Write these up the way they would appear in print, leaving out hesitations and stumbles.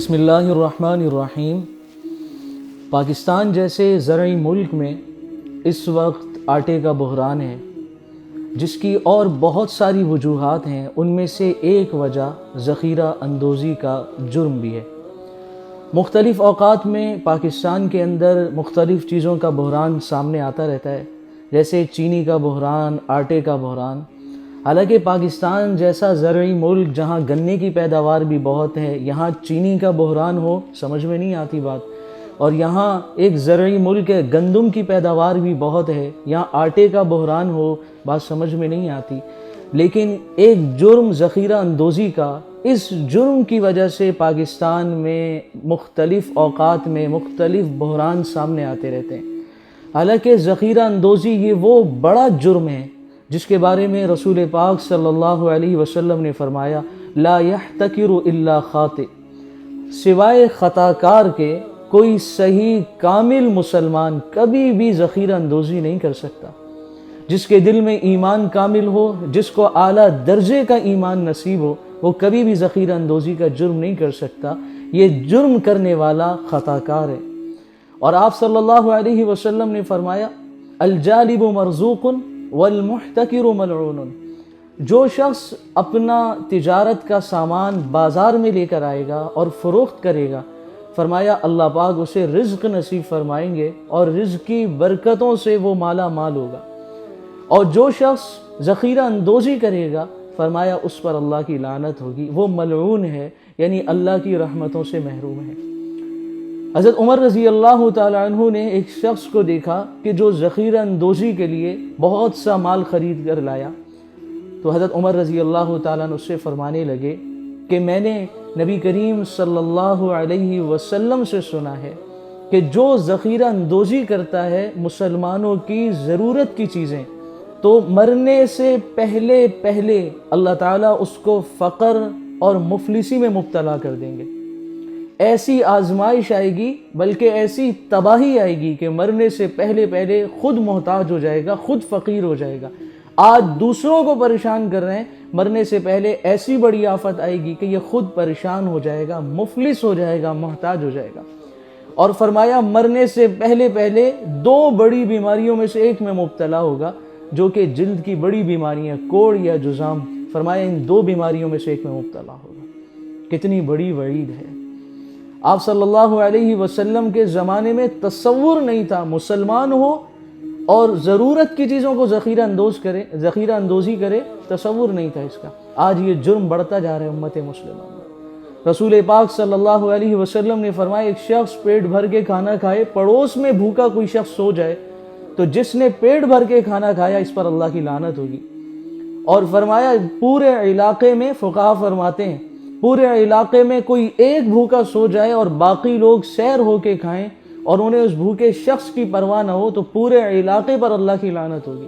بسم اللہ الرحمن الرحیم۔ پاکستان جیسے زرعی ملک میں اس وقت آٹے کا بحران ہے، جس کی اور بہت ساری وجوہات ہیں۔ ان میں سے ایک وجہ ذخیرہ اندوزی کا جرم بھی ہے۔ مختلف اوقات میں پاکستان کے اندر مختلف چیزوں کا بحران سامنے آتا رہتا ہے، جیسے چینی کا بحران، آٹے کا بحران۔ حالانکہ پاکستان جیسا زرعی ملک جہاں گنے کی پیداوار بھی بہت ہے، یہاں چینی کا بحران ہو سمجھ میں نہیں آتی بات، اور یہاں ایک زرعی ملک ہے، گندم کی پیداوار بھی بہت ہے، یہاں آٹے کا بحران ہو بات سمجھ میں نہیں آتی۔ لیکن ایک جرم ذخیرہ اندوزی کا، اس جرم کی وجہ سے پاکستان میں مختلف اوقات میں مختلف بحران سامنے آتے رہتے ہیں۔ حالانکہ ذخیرہ اندوزی یہ وہ بڑا جرم ہے جس کے بارے میں رسول پاک صلی اللہ علیہ وسلم نے فرمایا لا يحتکر الا خاطئ، سوائے خطا کار کے کوئی صحیح کامل مسلمان کبھی بھی ذخیرہ اندوزی نہیں کر سکتا۔ جس کے دل میں ایمان کامل ہو، جس کو اعلیٰ درجے کا ایمان نصیب ہو، وہ کبھی بھی ذخیرہ اندوزی کا جرم نہیں کر سکتا۔ یہ جرم کرنے والا خطا کار ہے۔ اور آپ صلی اللہ علیہ وسلم نے فرمایا الجالب مرزوق والمحتکر ملعون، جو شخص اپنا تجارت کا سامان بازار میں لے کر آئے گا اور فروخت کرے گا، فرمایا اللہ پاک اسے رزق نصیب فرمائیں گے اور رزق کی برکتوں سے وہ مالا مال ہوگا۔ اور جو شخص ذخیرہ اندوزی کرے گا، فرمایا اس پر اللہ کی لعنت ہوگی، وہ ملعون ہے، یعنی اللہ کی رحمتوں سے محروم ہے۔ حضرت عمر رضی اللہ تعالیٰ عنہ نے ایک شخص کو دیکھا کہ جو ذخیرہ اندوزی کے لیے بہت سا مال خرید کر لایا، تو حضرت عمر رضی اللہ تعالیٰ عنہ اس سے فرمانے لگے کہ میں نے نبی کریم صلی اللہ علیہ وسلم سے سنا ہے کہ جو ذخیرہ اندوزی کرتا ہے مسلمانوں کی ضرورت کی چیزیں، تو مرنے سے پہلے اللہ تعالیٰ اس کو فقر اور مفلسی میں مبتلا کر دیں گے۔ ایسی آزمائش آئے گی، بلکہ ایسی تباہی آئے گی کہ مرنے سے پہلے خود محتاج ہو جائے گا، خود فقیر ہو جائے گا۔ آج دوسروں کو پریشان کر رہے ہیں، مرنے سے پہلے ایسی بڑی آفت آئے گی کہ یہ خود پریشان ہو جائے گا، مفلس ہو جائے گا، محتاج ہو جائے گا۔ اور فرمایا مرنے سے پہلے دو بڑی بیماریوں میں سے ایک میں مبتلا ہوگا، جو کہ جلد کی بڑی بیماریاں، کوڑ یا جذام۔ فرمایا ان دو بیماریوں میں سے ایک میں مبتلا ہوگا۔ کتنی بڑی وعید ہے۔ آپ صلی اللہ علیہ وسلم کے زمانے میں تصور نہیں تھا مسلمان ہو اور ضرورت کی چیزوں کو ذخیرہ اندوزی کرے، تصور نہیں تھا اس کا۔ آج یہ جرم بڑھتا جا رہا ہے امت مسلمہ میں۔ رسول پاک صلی اللہ علیہ وسلم نے فرمایا ایک شخص پیٹ بھر کے کھانا کھائے، پڑوس میں بھوکا کوئی شخص سو جائے، تو جس نے پیٹ بھر کے کھانا کھایا اس پر اللہ کی لعنت ہوگی۔ اور فرمایا پورے علاقے میں، فقہا فرماتے ہیں پورے علاقے میں کوئی ایک بھوکا سو جائے اور باقی لوگ سیر ہو کے کھائیں اور انہیں اس بھوکے شخص کی پرواہ نہ ہو، تو پورے علاقے پر اللہ کی لعنت ہوگی۔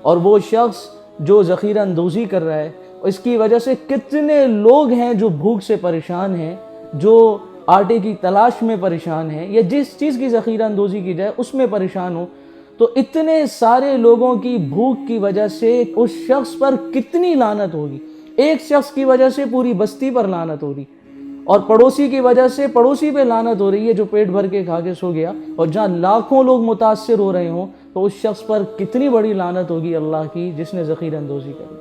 اور وہ شخص جو ذخیرہ اندوزی کر رہا ہے، اس کی وجہ سے کتنے لوگ ہیں جو بھوک سے پریشان ہیں، جو آٹے کی تلاش میں پریشان ہیں، یا جس چیز کی ذخیرہ اندوزی کی جائے اس میں پریشان ہو، تو اتنے سارے لوگوں کی بھوک کی وجہ سے اس شخص پر کتنی لعنت ہوگی۔ ایک شخص کی وجہ سے پوری بستی پر لعنت ہو رہی، اور پڑوسی کی وجہ سے پڑوسی پہ لعنت ہو رہی ہے جو پیٹ بھر کے کھا کے سو گیا، اور جہاں لاکھوں لوگ متاثر ہو رہے ہوں تو اس شخص پر کتنی بڑی لعنت ہوگی اللہ کی جس نے ذخیرہ اندوزی کری۔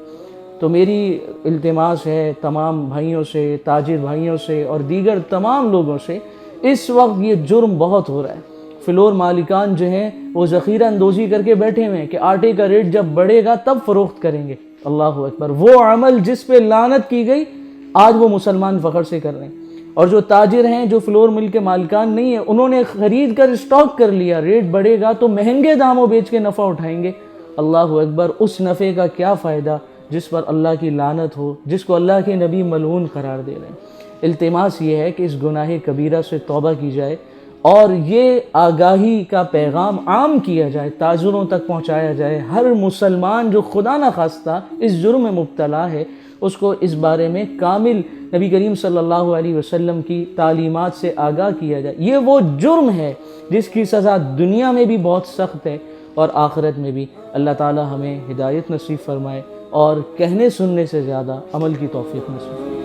تو میری التماس ہے تمام بھائیوں سے، تاجر بھائیوں سے اور دیگر تمام لوگوں سے، اس وقت یہ جرم بہت ہو رہا ہے۔ فلور مالکان جو ہیں وہ ذخیرہ اندوزی کر کے بیٹھے ہوئے ہیں کہ آٹے کا ریٹ جب بڑھے گا تب فروخت کریں گے۔ اللہ اکبر، وہ عمل جس پہ لعنت کی گئی آج وہ مسلمان فخر سے کر رہے ہیں۔ اور جو تاجر ہیں، جو فلور مل کے مالکان نہیں ہیں، انہوں نے خرید کر اسٹاک کر لیا، ریٹ بڑھے گا تو مہنگے داموں بیچ کے نفع اٹھائیں گے۔ اللہ اکبر، اس نفع کا کیا فائدہ جس پر اللہ کی لعنت ہو، جس کو اللہ کے نبی ملعون قرار دے رہے ہیں۔ التماس یہ ہے کہ اس گناہ کبیرہ سے توبہ کی جائے اور یہ آگاہی کا پیغام عام کیا جائے، تاجروں تک پہنچایا جائے۔ ہر مسلمان جو خدا نخواستہ اس جرم میں مبتلا ہے، اس کو اس بارے میں کامل نبی کریم صلی اللہ علیہ وسلم کی تعلیمات سے آگاہ کیا جائے۔ یہ وہ جرم ہے جس کی سزا دنیا میں بھی بہت سخت ہے اور آخرت میں بھی۔ اللہ تعالی ہمیں ہدایت نصیب فرمائے اور کہنے سننے سے زیادہ عمل کی توفیق نصیب فرمائے۔